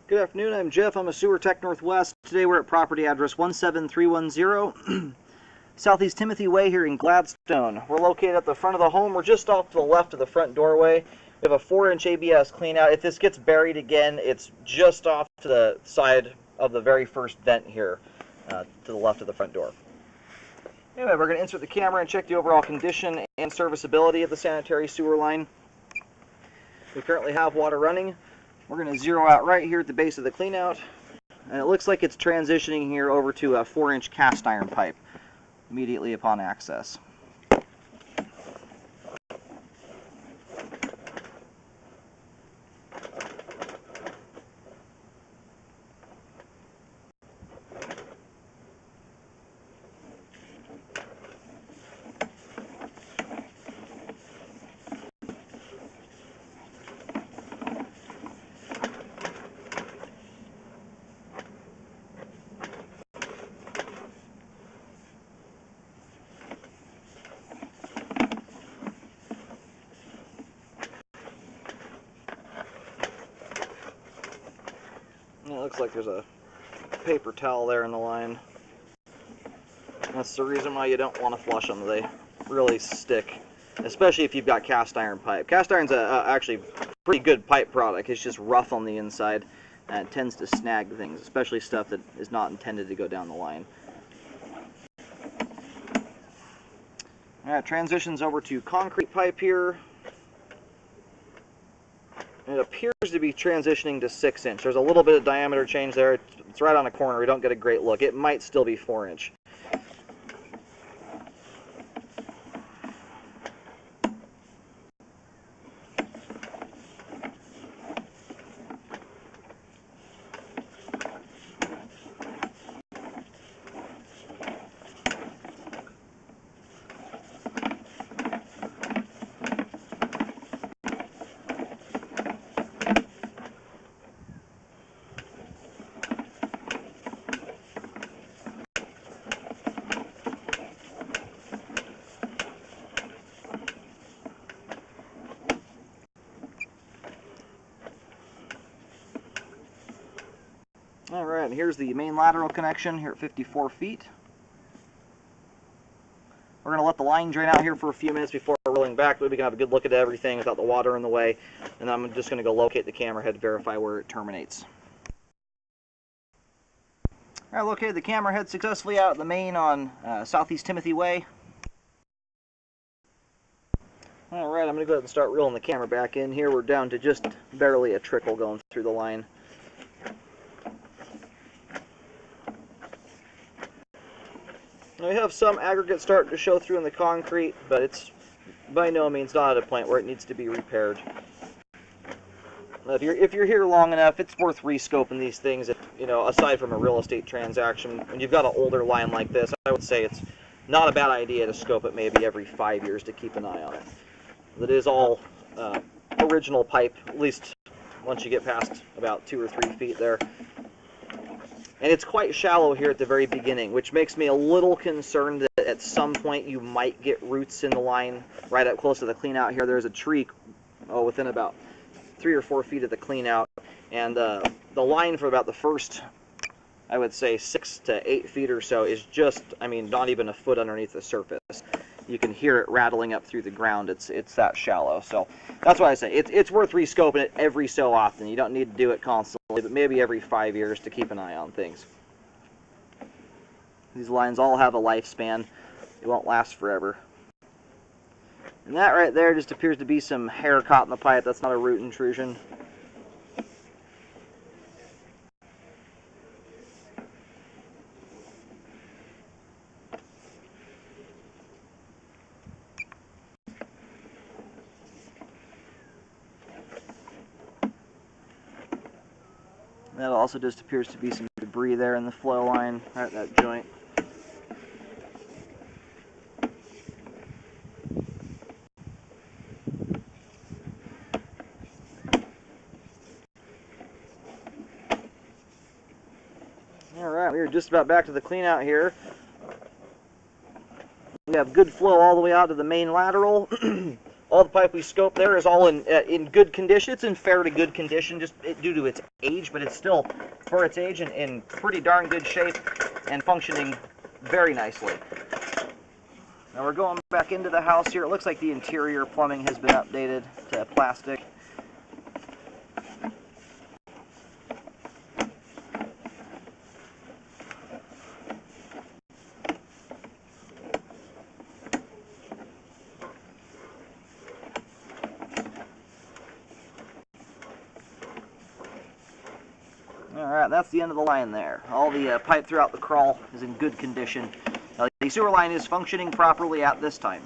Good afternoon, I'm Jeff. I'm a Sewer Tech Northwest. Today we're at property address 17310 Southeast Timothy Way here in Gladstone. We're located at the front of the home. We're just off to the left of the front doorway. We have a 4-inch ABS cleanout. If this gets buried again, it's just off to the side of the very first vent here, to the left of the front door. Anyway, we're going to insert the camera and check the overall condition and serviceability of the sanitary sewer line. We currently have water running. We're going to zero out right here at the base of the cleanout, and it looks like it's transitioning here over to a 4-inch cast iron pipe immediately upon access. It looks like there's a paper towel there in the line. That's the reason why you don't want to flush them. They really stick, especially if you've got cast iron pipe. Cast iron's actually a pretty good pipe product. It's just rough on the inside, and it tends to snag things, especially stuff that is not intended to go down the line. Alright, transitions over to concrete pipe here. It appears to be transitioning to 6-inch. There's a little bit of diameter change there. It's right on a corner. We don't get a great look. It might still be 4-inch. Alright, here's the main lateral connection here at 54 feet. We're going to let the line drain out here for a few minutes before rolling back, but we can have a good look at everything without the water in the way. And I'm just going to go locate the camera head to verify where it terminates. Alright, located the camera head successfully out at the main on Southeast Timothy Way. Alright, I'm going to go ahead and start reeling the camera back in here. We're down to just barely a trickle going through the line. We have some aggregate starting to show through in the concrete, but it's by no means not at a point where it needs to be repaired. If you're here long enough, it's worth rescoping these things. Aside from a real estate transaction, when you've got an older line like this, I would say it's not a bad idea to scope it maybe every 5 years to keep an eye on it. It is all original pipe, at least once you get past about 2 or 3 feet there. And it's quite shallow here at the very beginning, which makes me a little concerned that at some point you might get roots in the line right up close to the clean out here. There's a tree within about 3 or 4 feet of the clean out, and the line for about the first, I would say, 6 to 8 feet or so is just, not even a foot underneath the surface. You can hear it rattling up through the ground. It's that shallow. So that's why I say it's worth rescoping it every so often. You don't need to do it constantly, but maybe every 5 years to keep an eye on things. These lines all have a lifespan. They won't last forever. And that right there just appears to be some hair caught in the pipe. That's not a root intrusion. That also just appears to be some debris there in the flow line, right at that joint. Alright, we're just about back to the clean out here. We have good flow all the way out to the main lateral. all the pipe we scoped there is all in good condition. It's in fair to good condition, just due to its age, but it's still, for its age, in pretty darn good shape and functioning very nicely. Now we're going back into the house here. It looks like the interior plumbing has been updated to plastic. Alright, that's the end of the line there. All the pipe throughout the crawl is in good condition. Now, the sewer line is functioning properly at this time.